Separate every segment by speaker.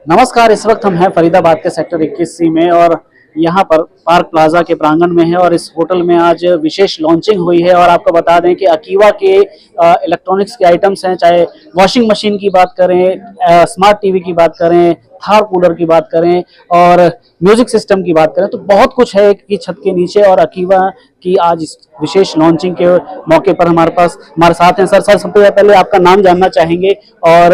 Speaker 1: नमस्कार। इस वक्त हम हैं फरीदाबाद के सेक्टर 21C में और यहाँ पर पार्क प्लाजा के प्रांगण में है और इस होटल में आज विशेष लॉन्चिंग हुई है। और आपको बता दें कि अकीवा के इलेक्ट्रॉनिक्स के आइटम्स हैं, चाहे वॉशिंग मशीन की बात करें, स्मार्ट टीवी की बात करें, थार कूलर की बात करें और म्यूजिक सिस्टम की बात करें, तो बहुत कुछ है एक ही छत के नीचे। और अकीवा की आज इस विशेष लॉन्चिंग के मौके पर हमारे साथ हैं सर सबसे पहले आपका नाम जानना चाहेंगे और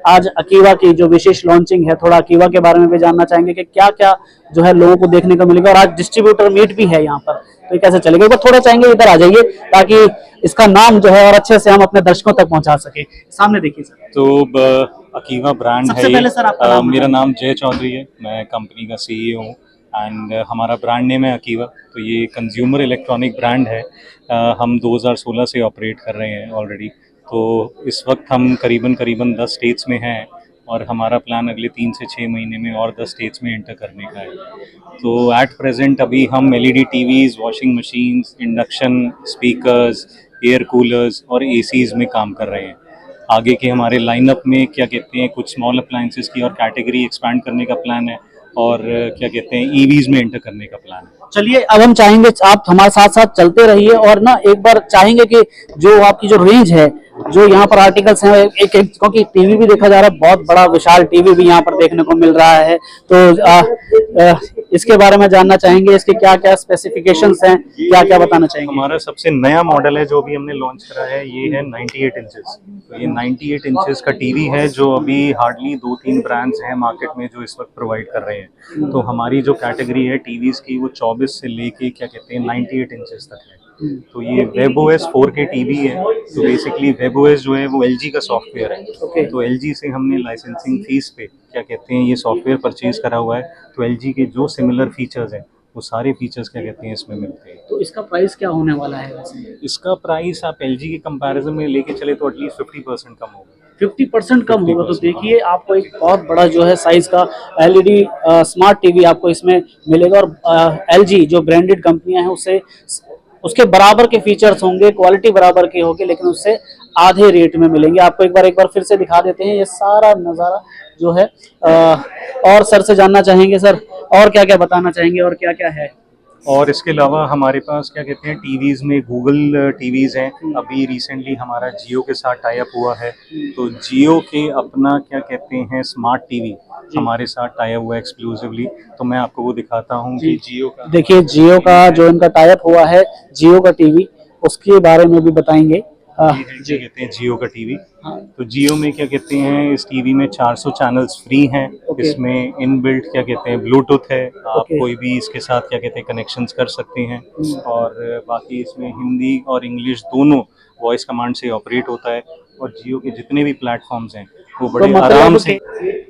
Speaker 1: आज अकीवा की जो विशेष लॉन्चिंग है, थोड़ा अकीवा के बारे में भी जानना चाहेंगे कि क्या क्या जो है लोगों को देखने को मिलेगा। और आज डिस्ट्रीब्यूटर मीट भी है यहाँ पर, तो ये कैसे चलेगा, एक बार थोड़ा चाहेंगे इधर आ जाइए ताकि इसका नाम जो है और अच्छे से हम अपने दर्शकों तक पहुंचा सके। सामने देखिए सर।
Speaker 2: तो अकीवा ब्रांड है
Speaker 1: पहले सर आपका
Speaker 2: मेरा नाम जय चौधरी है, मैं कंपनी का CEO हूँ एंड हमारा ब्रांड नेम है अकीवा। तो ये कंज्यूमर इलेक्ट्रॉनिक ब्रांड है। हम 2016 से ऑपरेट कर रहे हैं ऑलरेडी। तो इस वक्त हम करीबन 10 स्टेट्स में हैं और हमारा प्लान अगले 3 से 6 महीने में और 10 स्टेट्स में एंटर करने का है। तो एट प्रेजेंट अभी हम LED TVs, washing machines, induction speakers, air coolers और ACs में काम कर रहे हैं। आगे के हमारे लाइनअप में क्या कहते हैं कुछ स्मॉल अप्लायंसेस की और कैटेगरी एक्सपैंड करने का प्लान है और क्या कहते हैं EVs में एंटर करने का प्लान है।
Speaker 1: चलिए अब हम चाहेंगे आप हमारे साथ साथ चलते रहिए और ना एक बार चाहेंगे कि जो आपकी जो रेंज है, जो यहाँ पर आर्टिकल्स हैं, एक क्योंकि टीवी भी देखा जा रहा है, बहुत बड़ा विशाल टीवी भी यहाँ पर देखने को मिल रहा है, तो इसके बारे में जानना चाहेंगे, इसके क्या क्या स्पेसिफिकेशंस हैं, क्या क्या बताना चाहेंगे।
Speaker 2: हमारा सबसे नया मॉडल है जो अभी हमने लॉन्च करा है, ये है 98 इंचेस। तो ये 98 इंचेस का टीवी है जो अभी हार्डली 2-3 ब्रांड्स हैं मार्केट में जो इस वक्त प्रोवाइड कर रहे हैं। तो हमारी जो कैटेगरी है टीवीज की वो 24 से लेके क्या कहते हैं 98 इंचेस तक है। तो ये WebOS 4K टीवी है। तो बेसिकली WebOS जो है वो LG का सॉफ्टवेयर है। तो LG से हमने लाइसेंसिंग फीस पे क्या कहते हैं ये सॉफ्टवेयर परचेज करा हुआ है। तो LG के जो सिमिलर फीचर्स हैं वो सारे फीचर्स क्या कहते हैं इसमें मिलते हैं।
Speaker 1: तो इसका प्राइस क्या होने वाला है वैसे?
Speaker 2: इसका प्राइस आप LG के कंपैरिजन में लेके चले तो एटलीस्ट 50% कम होगा।
Speaker 1: 50% कम होगा। तो देखिए आपको एक बहुत बड़ा जो है साइज का LED स्मार्ट टीवी आपको इसमें मिलेगा और LG जो ब्रांडेड कंपनियां हैं उससे उसके बराबर के फीचर्स होंगे, क्वालिटी बराबर की होगी, लेकिन उससे आधे रेट में मिलेंगे। आपको एक बार फिर से दिखा देते हैं ये सारा नज़ारा जो है। और सर से जानना चाहेंगे सर और क्या क्या बताना चाहेंगे और क्या क्या है।
Speaker 2: और इसके अलावा हमारे पास क्या कहते हैं टीवीज़ में गूगल टीवीज़ हैं। अभी रिसेंटली हमारा जियो के साथ टाई अप हुआ है। तो जियो के अपना क्या कहते हैं स्मार्ट टीवी हमारे साथ टाई अप हुआ है एक्सक्लूसिवली। तो मैं आपको वो दिखाता हूँ कि जियो का, देखिए
Speaker 1: जियो का जो इनका टाई अप हुआ है, जियो का टीवी, उसके बारे में भी बताएंगे।
Speaker 2: जी कहते हैं जियो का टीवी। तो जियो में क्या कहते हैं इस टीवी में 400 चैनल्स फ्री हैं। इसमें इनबिल्ट क्या कहते हैं ब्लूटूथ है। आप कोई भी इसके साथ क्या कहते हैं कनेक्शंस कर सकते हैं। और बाकी इसमें हिंदी और इंग्लिश दोनों वॉइस कमांड से ऑपरेट होता है। और जियो के जितने भी प्लेटफॉर्म्स हैं वो बड़े आराम से।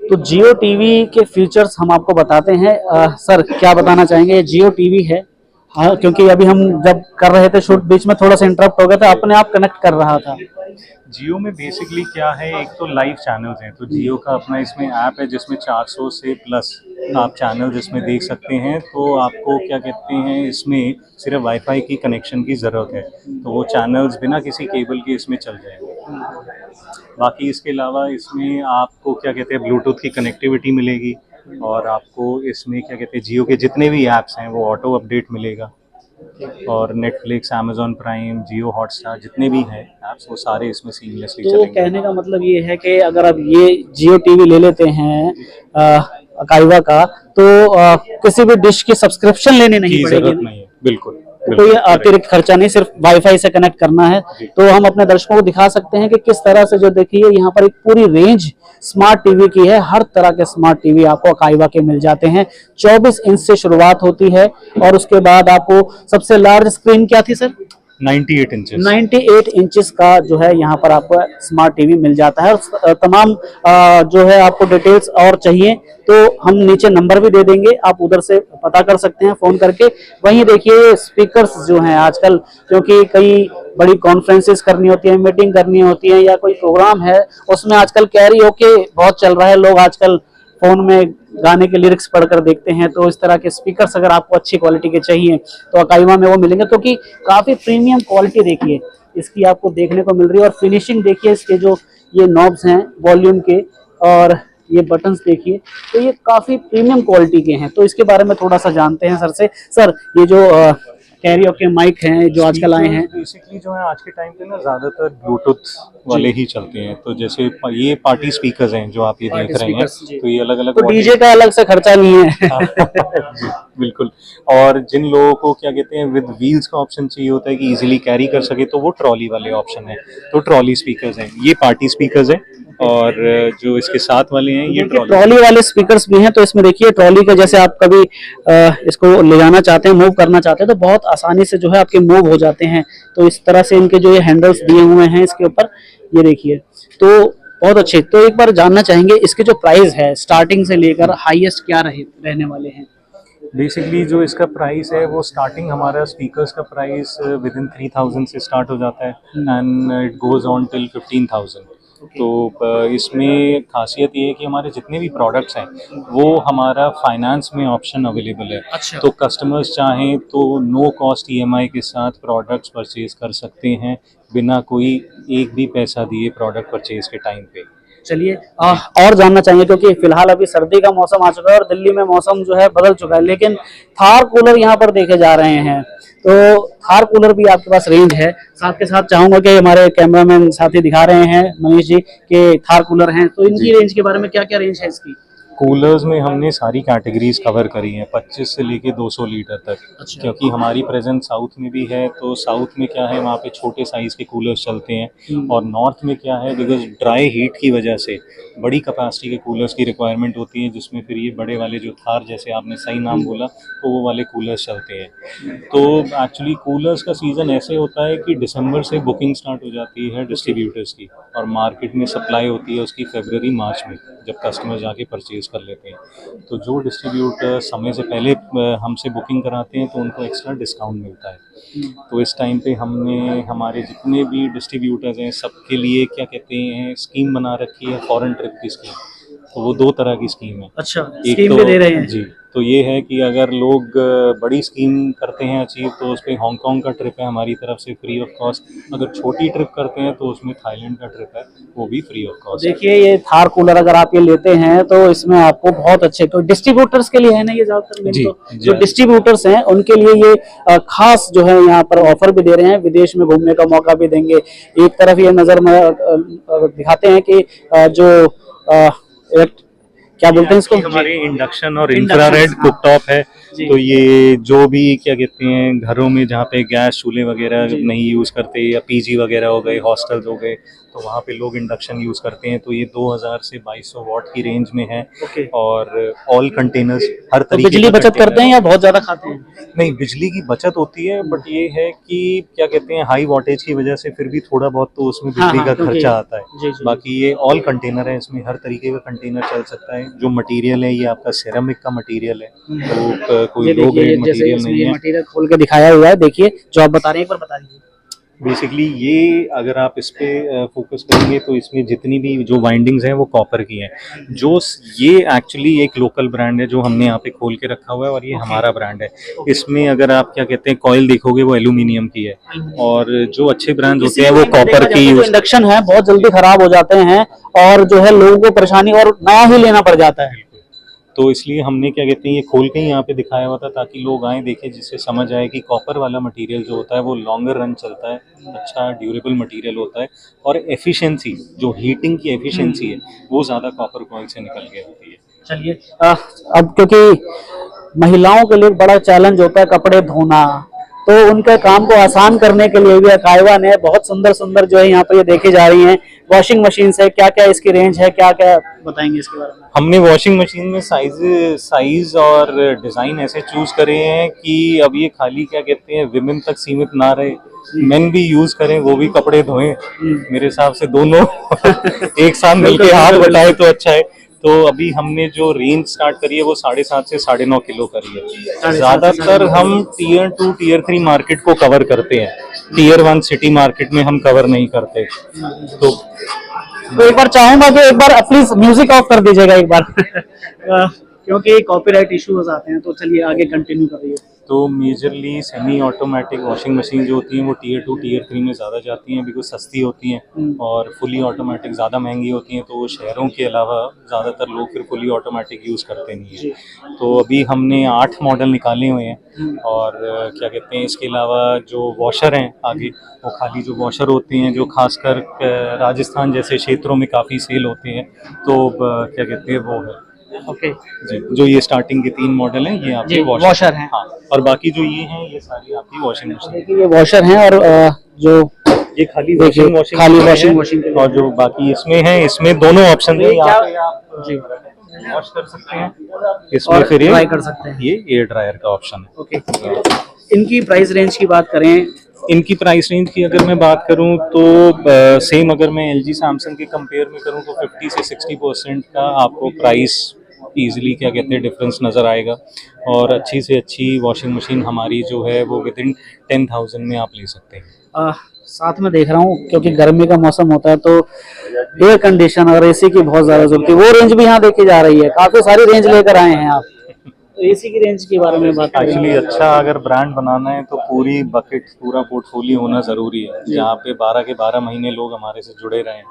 Speaker 1: तो जियो टीवी के फीचर्स हम आपको बताते हैं। सर क्या बताना चाहेंगे, जियो टीवी है? हाँ, क्योंकि अभी हम जब कर रहे थे शूट बीच में थोड़ा सा इंटरप्ट हो गया था, अपने आप कनेक्ट कर रहा था।
Speaker 2: जियो में बेसिकली क्या है, एक तो लाइव चैनल्स हैं। तो जियो का अपना इसमें ऐप है जिसमें 400 से प्लस आप चैनल इसमें देख सकते हैं। तो आपको क्या कहते हैं इसमें सिर्फ वाईफाई की कनेक्शन की ज़रूरत है। तो वो चैनल्स बिना किसी केबल के इसमें चल जाएंगे। बाकी इसके अलावा इसमें आपको क्या कहते हैं ब्लूटूथ की कनेक्टिविटी मिलेगी। और आपको इसमें क्या कहते हैं जियो के जितने भी ऐप्स हैं वो ऑटो अपडेट मिलेगा। और नेटफ्लिक्स, अमेजॉन प्राइम, जियो हॉटस्टार जितने भी हैं ऐप्स वो सारे इसमें सीमलेसली चलेंगे।
Speaker 1: तो कहने का मतलब ये है कि अगर आप ये जियो टीवी ले लेते हैं अकाईवा का, तो किसी भी डिश की सब्सक्रिप्शन लेने नहीं पड़ेगी।
Speaker 2: जरूरत नहीं है, बिल्कुल।
Speaker 1: कोई अतिरिक्त खर्चा नहीं, सिर्फ वाईफाई से कनेक्ट करना है। तो हम अपने दर्शकों को दिखा सकते हैं कि किस तरह से जो देखिए यहाँ पर एक पूरी रेंज स्मार्ट टीवी की है। हर तरह के स्मार्ट टीवी आपको अकाईवा के मिल जाते हैं। 24 इंच से शुरुआत होती है और उसके बाद आपको सबसे लार्ज स्क्रीन क्या थी सर?
Speaker 2: 98 इंचेस।
Speaker 1: 98 इंचेस का जो है यहाँ पर आपको स्मार्ट टीवी मिल जाता है। और तमाम जो है आपको डिटेल्स और चाहिए तो हम नीचे नंबर भी दे देंगे, आप उधर से पता कर सकते हैं फ़ोन करके। वहीं देखिए स्पीकर्स जो हैं आजकल, क्योंकि कई बड़ी कॉन्फ्रेंसेस करनी होती है, मीटिंग करनी होती है या कोई प्रोग्राम है, उसमें आजकल कैरियोके बहुत चल रहा है। लोग आजकल फ़ोन में गाने के लिरिक्स पढ़कर देखते हैं। तो इस तरह के स्पीकर्स अगर आपको अच्छी क्वालिटी के चाहिए तो अकाईवा में वो मिलेंगे, क्योंकि काफ़ी प्रीमियम क्वालिटी देखिए इसकी आपको देखने को मिल रही है। और फिनिशिंग देखिए इसके जो ये नॉब्स हैं वॉल्यूम के, और ये बटन्स देखिए, तो ये काफी प्रीमियम क्वालिटी के हैं। तो इसके बारे में थोड़ा सा जानते हैं सर से। सर, ये जो कैरियोके माइक हैं जो आजकल आए हैं,
Speaker 2: बेसिकली जो है आज के टाइम पे ना ज्यादातर ब्लूटूथ वाले ही चलते हैं। तो जैसे ये पार्टी स्पीकर्स हैं जो आप ये देख रहे हैं, तो ये अलग अलग
Speaker 1: तो डीजे का अलग से खर्चा नहीं है।
Speaker 2: जी बिल्कुल। और जिन लोगों को क्या कहते हैं विद व्हील्स का ऑप्शन चाहिए होता है कि इजीली कैरी कर सके, तो वो ट्रॉली वाले ऑप्शन है। तो ट्रॉली स्पीकर्स हैं, ये पार्टी स्पीकर्स हैं। और जो इसके साथ वाले हैं ये
Speaker 1: ट्रॉली वाले स्पीकर्स भी हैं। तो इसमें देखिए ट्रॉली का जैसे आप कभी इसको ले जाना चाहते हैं, मूव करना चाहते हैं, तो बहुत आसानी से जो है आपके मूव हो जाते हैं। तो इस तरह से इनके जो ये हैंडल्स दिए हुए हैं इसके ऊपर, ये देखिए, तो बहुत अच्छे। तो एक बार जानना चाहेंगे इसके जो प्राइस है स्टार्टिंग से लेकर हाईएस्ट क्या रहने वाले हैं।
Speaker 2: बेसिकली जो इसका प्राइस है वो स्टार्टिंग हमारा स्पीकर्स का प्राइस विद इन 3000 से स्टार्ट हो जाता है and it goes on till 15,000। तो इसमें खासियत ये है कि हमारे जितने भी प्रोडक्ट्स हैं वो हमारा फाइनेंस में ऑप्शन अवेलेबल है।
Speaker 1: अच्छा।
Speaker 2: तो कस्टमर्स चाहें तो नो कॉस्ट ईएमआई के साथ प्रोडक्ट्स परचेज कर सकते हैं बिना कोई एक भी पैसा दिए प्रोडक्ट परचेज के टाइम पे।
Speaker 1: चलिए और जानना चाहिए, क्योंकि फिलहाल अभी सर्दी का मौसम आ चुका है और दिल्ली में मौसम जो है बदल चुका है, लेकिन थार कूलर यहाँ पर देखे जा रहे हैं। तो थार कूलर भी आपके पास रेंज है। साथ के साथ चाहूंगा कि हमारे कैमरामैन साथी दिखा रहे हैं मनीष जी के थार कूलर हैं, तो इनकी रेंज के बारे में क्या क्या रेंज है इसकी।
Speaker 2: कूलर्स में हमने सारी कैटेगरीज कवर करी हैं 25 से लेके 200 लीटर तक।
Speaker 1: अच्छा।
Speaker 2: क्योंकि हमारी प्रेजेंस साउथ में भी है, तो साउथ में क्या है वहाँ पे छोटे साइज़ के कूलर्स चलते हैं। और नॉर्थ में क्या है बिकॉज ड्राई हीट की वजह से बड़ी कैपेसिटी के कूलर्स की रिक्वायरमेंट होती है, जिसमें फिर ये बड़े वाले जो थार जैसे आपने सही नाम बोला तो वो वाले कूलर्स चलते हैं। तो एक्चुअली कूलर्स का सीज़न ऐसे होता है कि दिसंबर से बुकिंग स्टार्ट हो जाती है डिस्ट्रीब्यूटर्स की, और मार्केट में सप्लाई होती है उसकी फरवरी मार्च में, जब कस्टमर जाके परचेज कर लेते हैं। तो जो डिस्ट्रीब्यूटर समय से पहले हमसे बुकिंग कराते हैं तो उनको एक्स्ट्रा डिस्काउंट मिलता है। तो इस टाइम पे हमने हमारे जितने भी डिस्ट्रीब्यूटर्स हैं सबके लिए क्या कहते हैं स्कीम बना रखी है, फॉरेन ट्रिप की स्कीम। तो वो 2 तरह की स्कीम है।
Speaker 1: अच्छा,
Speaker 2: एक
Speaker 1: स्कीम
Speaker 2: तो
Speaker 1: भी दे रहे हैं
Speaker 2: जी, तो ये है कि अगर लोग बड़ी स्कीम करते हैं अचीव तो उस पर हांगकांग का ट्रिप है हमारी तरफ से फ्री ऑफ कॉस्ट। अगर छोटी ट्रिप करते हैं तो उसमें थाईलैंड का ट्रिप है, वो भी फ्री ऑफ कॉस्ट।
Speaker 1: देखिए ये थार कूलर अगर आप ये लेते हैं तो इसमें आपको बहुत अच्छे, तो डिस्ट्रीब्यूटर्स के लिए है ना ये ज्यादातर।
Speaker 2: जी,
Speaker 1: तो जो डिस्ट्रीब्यूटर्स हैं उनके लिए ये खास जो है यहाँ पर ऑफर भी दे रहे हैं, विदेश में घूमने का मौका भी देंगे। एक तरफ ये नजर में दिखाते हैं कि जो क्या बोलते हैं इसको,
Speaker 2: हमारे इंडक्शन और इंफ्रारेड कुकटॉप है। तो ये जो भी क्या कहते हैं घरों में जहाँ पे गैस चूल्हे वगैरह नहीं यूज़ करते, या पीजी वगैरह हो गए, हॉस्टल्स हो गए, तो वहाँ पे लोग इंडक्शन यूज़ करते हैं। तो ये 2000 से 2200 वॉट की रेंज में है। और ऑल कंटेनर्स हर
Speaker 1: तो
Speaker 2: तरीके
Speaker 1: बिजली बचत करते हैं या बहुत ज्यादा खाते हैं।
Speaker 2: नहीं, बिजली की बचत होती है, बट ये है कि क्या कहते हैं हाई वोल्टेज की वजह से फिर भी थोड़ा बहुत तो उसमें बिजली का खर्चा आता है। बाकी ये ऑल कंटेनर है, इसमें हर तरीके का कंटेनर चल सकता है। जो मटेरियल है ये आपका सिरेमिक का मटेरियल है, तो कोई लो ग्रेड मटेरियल नहीं है।
Speaker 1: मटेरियल खोल के दिखाया हुआ है, देखिए जो आप बता रहे हैं एक बार बता दीजिए।
Speaker 2: बेसिकली ये अगर आप इस पे फोकस करेंगे तो इसमें जितनी भी जो वाइंडिंग्स हैं वो कॉपर की हैं। जो ये एक्चुअली एक लोकल ब्रांड है जो हमने यहाँ पे खोल के रखा हुआ है, और ये हमारा ब्रांड है। इसमें अगर आप क्या कहते हैं कॉइल देखोगे वो एल्यूमिनियम की है, और जो अच्छे ब्रांड होते हैं वो कॉपर की यूज।
Speaker 1: इंडक्शन है बहुत जल्दी खराब हो जाते हैं और जो है लोगों को परेशानी और नया ही लेना पड़ जाता है।
Speaker 2: तो इसलिए हमने क्या कहते हैं ये खोल के ही यहाँ पे दिखाया हुआ था, ताकि लोग आए देखें, जिससे समझ आए कि कॉपर वाला मटेरियल जो होता है वो लॉन्गर रन चलता है, अच्छा ड्यूरेबल मटेरियल होता है, और एफिशिएंसी जो हीटिंग की एफिशिएंसी है वो ज़्यादा कॉपर कॉइल से निकल के होती है।
Speaker 1: चलिए अब क्योंकि महिलाओं के लिए बड़ा चैलेंज होता है कपड़े धोना, तो उनके काम को आसान करने के लिए भी अकाईवा ने बहुत सुंदर सुंदर जो है यहाँ पर ये देखी जा रही हैं वॉशिंग मशीन है। क्या क्या इसकी रेंज है, क्या क्या बताएंगे इसके बारे में।
Speaker 2: हमने वॉशिंग मशीन में साइज और डिज़ाइन ऐसे चूज करे हैं कि अब ये खाली क्या कहते हैं विमेन तक सीमित ना रहे, मेन भी यूज करें, वो भी कपड़े धोएं। मेरे हिसाब से दोनों एक साथ मिलके हाथ बटाए तो अच्छा है। तो अभी हमने जो रेंज स्टार्ट करी है वो 7.5 से 9.5 किलो करी है। ज्यादातर हम Tier 2 Tier 3 मार्केट को कवर करते हैं, Tier 1 सिटी मार्केट में हम कवर नहीं करते। तो
Speaker 1: एक बार चाहूंगा कि एक बार प्लीज म्यूजिक ऑफ कर दीजिएगा एक बार क्योंकि कॉपीराइट इश्यूज आते हैं। तो चलिए आगे कंटिन्यू करिए।
Speaker 2: तो majorly semi automatic washing machine जो होती हैं वो टीयर 2 टीयर 3 में ज़्यादा जाती हैं, बिकॉज सस्ती होती हैं, और फुली ऑटोमेटिक ज़्यादा महंगी होती हैं, तो शहरों के अलावा ज़्यादातर लोग फिर फुली ऑटोमेटिक यूज़ करते नहीं हैं। तो अभी हमने 8 मॉडल निकाले हुए हैं, और क्या कहते हैं, इसके अलावा जो वॉशर हैं आगे, वो खाली जो वॉशर होते हैं जो खासकर राजस्थान जैसे क्षेत्रों में काफ़ी सेल होते हैं, तो क्या कहते हैं वो है
Speaker 1: ओके
Speaker 2: जी, जो ये स्टार्टिंग के 3 मॉडल हैं ये आपके
Speaker 1: वॉशर हैं।
Speaker 2: हाँ, और बाकी जो ये हैं ये सारी आपकी वॉशिंग मशीन।
Speaker 1: देखिए ये वॉशर हैं, और जो
Speaker 2: ये खाली
Speaker 1: देखिए खाली वॉशिंग मशीन के लिए।
Speaker 2: और जो बाकी इसमें है, इसमें दोनों ऑप्शन है,
Speaker 1: ये क्या-
Speaker 2: यहाँ पे आप
Speaker 1: जी
Speaker 2: वॉश कर सकते हैं, इसमें
Speaker 1: और
Speaker 2: फिर ये
Speaker 1: ड्राई कर सकते हैं।
Speaker 2: ये एयर ड्रायर का ऑप्शन है।
Speaker 1: ओके, इनकी प्राइस रेंज की बात करें,
Speaker 2: इनकी प्राइस रेंज की अगर मैं बात करूं तो सेम अगर मैं LG सैमसंग के कंपेयर में करूं तो 50 से 60% का आपको प्राइस इजीली क्या कहते हैं डिफरेंस नज़र आएगा, और अच्छी से अच्छी वॉशिंग मशीन हमारी जो है वो विद इन 10,000 में आप ले सकते हैं।
Speaker 1: साथ में देख रहा हूँ क्योंकि गर्मी का मौसम होता है तो एयर कंडीशन और एसी की बहुत ज्यादा जरूरत है, वो रेंज भी यहाँ देखी जा रही है। काफी सारी रेंज लेकर आए हैं आप, तो एसी की रेंज के बारे में बात करें।
Speaker 2: एक्चुअली अच्छा अगर ब्रांड बनाना है तो पूरी बकेट पूरा पोर्टफोलियो होना ज़रूरी है, जहाँ पे 12 के 12 महीने लोग हमारे से जुड़े रहें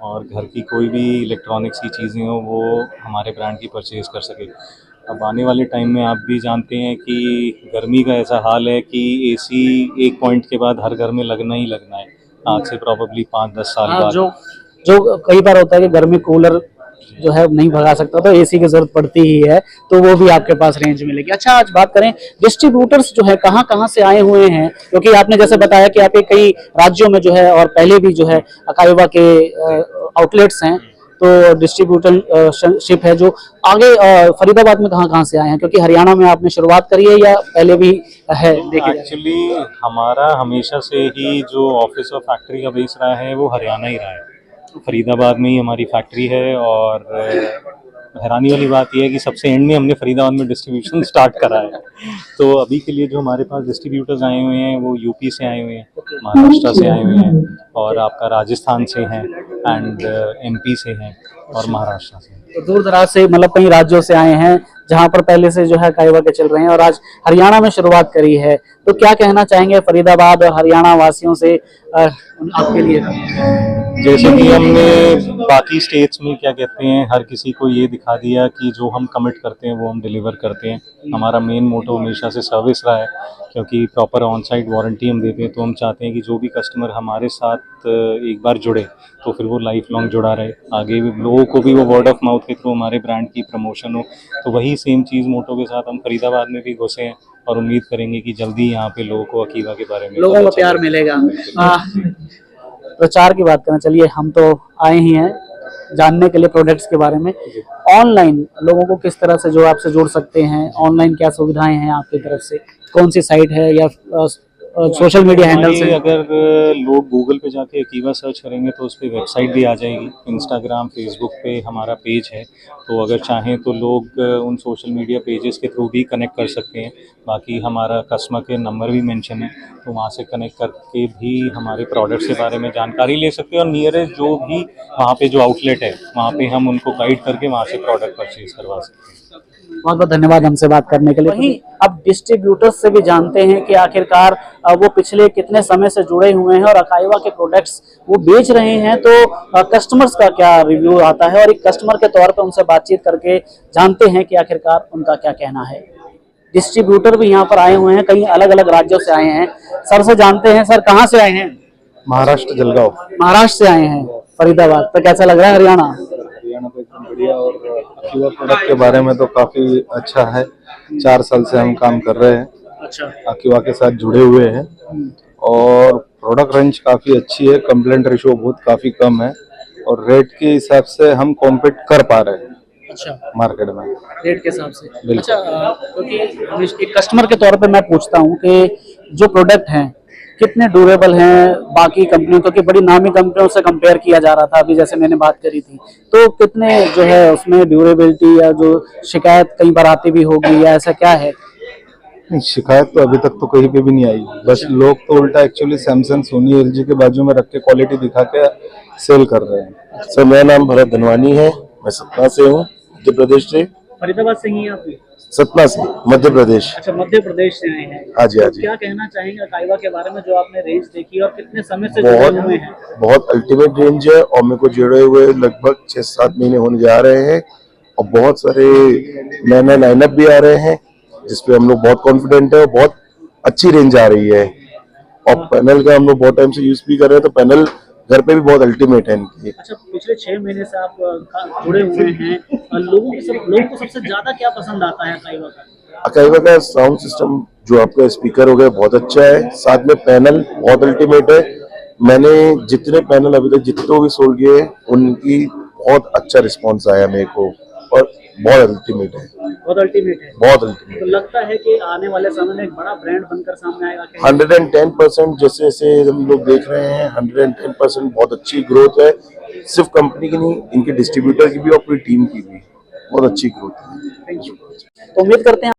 Speaker 2: और घर की कोई भी इलेक्ट्रॉनिक्स की चीज़ें हो वो हमारे ब्रांड की परचेज़ कर सके। अब आने वाले टाइम में आप भी जानते हैं कि गर्मी का ऐसा हाल है कि एसी एक पॉइंट के बाद हर घर में लगना ही लगना है, आज से प्रॉबेबली 5-10 साल बाद।
Speaker 1: जो कई बार होता है कि गर्मी कूलर जो है नहीं भगा सकता, तो एसी की जरूरत पड़ती ही है, तो वो भी आपके पास रेंज मिलेगी। अच्छा, आज बात करें डिस्ट्रीब्यूटर्स जो है कहाँ कहाँ से आए हुए हैं, क्योंकि आपने जैसे बताया कि आपके कई राज्यों में जो है और पहले भी जो है अकाईवा के आउटलेट्स हैं, तो डिस्ट्रीब्यूटरशिप है जो आगे फरीदाबाद में कहाँ कहाँ से आए हैं, क्योंकि हरियाणा में आपने शुरुआत करी है या पहले भी है? देखिए
Speaker 2: एक्चुअली हमारा हमेशा से ही जो ऑफिस और फैक्ट्री का बेस रहा है वो हरियाणा ही रहा है, फरीदाबाद में ही हमारी फैक्ट्री है। और हैरानी वाली बात यह है कि सबसे एंड में हमने फरीदाबाद में डिस्ट्रीब्यूशन स्टार्ट करा है। तो अभी के लिए जो हमारे पास डिस्ट्रीब्यूटर्स आए हुए हैं वो यूपी से आए हुए हैं, महाराष्ट्र से आए हुए हैं, और आपका राजस्थान से हैं, एंड MP से हैं, और महाराष्ट्र से।
Speaker 1: तो दूर दराज से, मतलब कई राज्यों से आए हैं जहां पर पहले से जो है अकाईवा के चल रहे हैं, और आज हरियाणा में शुरुआत करी है। तो क्या कहना चाहेंगे फरीदाबाद और हरियाणा वासियों से आपके लिए?
Speaker 2: जैसे कि हमने बाकी स्टेट्स में क्या कहते हैं हर किसी को ये दिखा दिया कि जो हम कमिट करते हैं वो हम डिलीवर करते हैं। हमारा मेन मोटो हमेशा से सर्विस रहा है, क्योंकि प्रॉपर ऑन साइट वारंटी हम देते हैं, तो हम चाहते हैं कि जो भी कस्टमर हमारे साथ एक बार जुड़े तो फिर वो लाइफ लॉन्ग जुड़ा रहे, आगे भी लोगों को भी वो वर्ड ऑफ माउथ के थ्रू हमारे ब्रांड की प्रमोशन हो। तो वही सेम चीज़ मोटो के साथ हम फरीदाबाद में भी घुसे हैं, और उम्मीद करेंगे कि जल्दी यहाँ पे लोगों को अकीवा के बारे में
Speaker 1: लोगों को प्यार मिलेगा। प्रचार की बात करें, चलिए हम तो आए ही हैं जानने के लिए प्रोडक्ट्स के बारे में। ऑनलाइन लोगों को किस तरह से जो आपसे जुड़ सकते हैं, ऑनलाइन क्या सुविधाएं हैं आपकी तरफ से, कौन सी साइट है या सोशल मीडिया हैंडल से?
Speaker 2: अगर लोग गूगल पे जाके अकीवा सर्च करेंगे तो उस पर वेबसाइट भी आ जाएगी, इंस्टाग्राम फेसबुक पे हमारा पेज है, तो अगर चाहें तो लोग उन सोशल मीडिया पेजेस के थ्रू भी कनेक्ट कर सकते हैं। बाकी हमारा कस्टमर केयर नंबर भी मेंशन है, तो वहाँ से कनेक्ट करके भी हमारे प्रोडक्ट्स के बारे में जानकारी ले सकते हैं, और नियरेस्ट जो भी वहाँ पे जो आउटलेट है वहाँ पे हम उनको गाइड करके वहाँ से प्रोडक्ट परचेज करवा सकते हैं।
Speaker 1: बहुत बहुत धन्यवाद हमसे बात करने के लिए। वहीं अब डिस्ट्रीब्यूटर्स से भी जानते हैं कि आखिरकार वो पिछले कितने समय से जुड़े हुए हैं और अकाईवा के प्रोडक्ट्स वो बेच रहे हैं, तो कस्टमर्स का क्या रिव्यू आता है, और एक कस्टमर के तौर पर उनसे बातचीत करके जानते हैं कि आखिरकार उनका क्या कहना है। डिस्ट्रीब्यूटर भी यहाँ पर आए हुए हैं, कई अलग अलग राज्यों से आए हैं। सर से जानते हैं, सर कहाँ से आए हैं?
Speaker 3: महाराष्ट्र, जलगांव।
Speaker 1: महाराष्ट्र से आए हैं फरीदाबाद, तो कैसा लग रहा है हरियाणा?
Speaker 3: हरियाणा तो एकदम बढ़िया, और अकीवा प्रोडक्ट के बारे में तो काफी अच्छा है। 4 साल से हम काम कर रहे हैं,
Speaker 1: अच्छा,
Speaker 3: अकीवा के साथ जुड़े हुए हैं, और प्रोडक्ट रेंज काफी अच्छी है, कंप्लेंट रेशियो बहुत काफी कम है, और रेट के हिसाब से हम कॉम्पीट कर पा रहे हैं।
Speaker 1: अच्छा,
Speaker 3: मार्केट में
Speaker 1: रेट के हिसाब से।
Speaker 3: बिल्कुल।
Speaker 1: अच्छा, क्योंकि एक कस्टमर के तौर पे मैं पूछता हूँ कि जो प्रोडक्ट हैं कितने ड्यूरेबल हैं बाकी कंपनियों, क्योंकि बड़ी नामी कंपनियों से कंपेयर किया जा रहा था अभी जैसे मैंने बात करी थी, तो कितने जो है उसमें ड्यूरेबिलिटी या जो शिकायत कई बार आती भी होगी, या ऐसा क्या है?
Speaker 3: शिकायत तो अभी तक तो कहीं पे भी नहीं आई, बस लोग तो उल्टा एक्चुअली सैमसंग, सोनी, LG के बाजू में रख के क्वालिटी दिखा के सेल कर रहे हैं।
Speaker 4: सर, मेरा नाम भरत धनवानी है, मैं सतना से हूँ, मध्य प्रदेश से।
Speaker 1: फरीदाबाद से ही हैं आप भी?
Speaker 4: सतना से, मध्य प्रदेश।
Speaker 1: अच्छा, मध्य प्रदेश से आए हैं।
Speaker 4: हाँ जी, हाँ
Speaker 1: तो
Speaker 4: जी।
Speaker 1: क्या कहना चाहेंगे अकाइवा के बारे में, जो आपने रेंज देखी और कितने समय से जुड़े हुए हैं?
Speaker 4: बहुत अल्टीमेट रेंज है और मेरे को जुड़े हुए लगभग 6-7 महीने होने जा रहे हैं और बहुत सारे नए नए लाइनअप भी आ रहे हैं जिसपे हम लोग बहुत कॉन्फिडेंट है और बहुत अच्छी रेंज आ रही है। और पैनल का हम लोग बहुत टाइम से यूज भी कर रहे हैं, तो पैनल घर पे भी बहुत अल्टीमेट है इनकी।
Speaker 1: अच्छा, पिछले 6 महीने से आप जुड़े हुए हैं, लोगों को सबसे ज्यादा क्या पसंद आता है अकाइवा का?
Speaker 4: अकाइवा का साउंड सिस्टम जो आपका स्पीकर हो गया बहुत अच्छा है, साथ में पैनल बहुत अल्टीमेट है। मैंने जितने पैनल अभी तक जितने भी सोल्ड किए उनकी बहुत अच्छा रिस्पांस आया मेरे को और बहुत अल्टीमेट है।
Speaker 1: बहुत अल्टीमेट है।
Speaker 4: बहुत अल्टीमेट।
Speaker 1: तो लगता है कि आने वाले समय में एक बड़ा ब्रांड बनकर सामने आएगा क्या?
Speaker 4: 110% जैसे जैसे हम लोग देख रहे हैं 110% बहुत अच्छी ग्रोथ है, सिर्फ कंपनी की नहीं, इनके डिस्ट्रीब्यूटर की भी और पूरी टीम की भी बहुत अच्छी ग्रोथ है।
Speaker 1: Thank you. तो उम्मीद करते हैं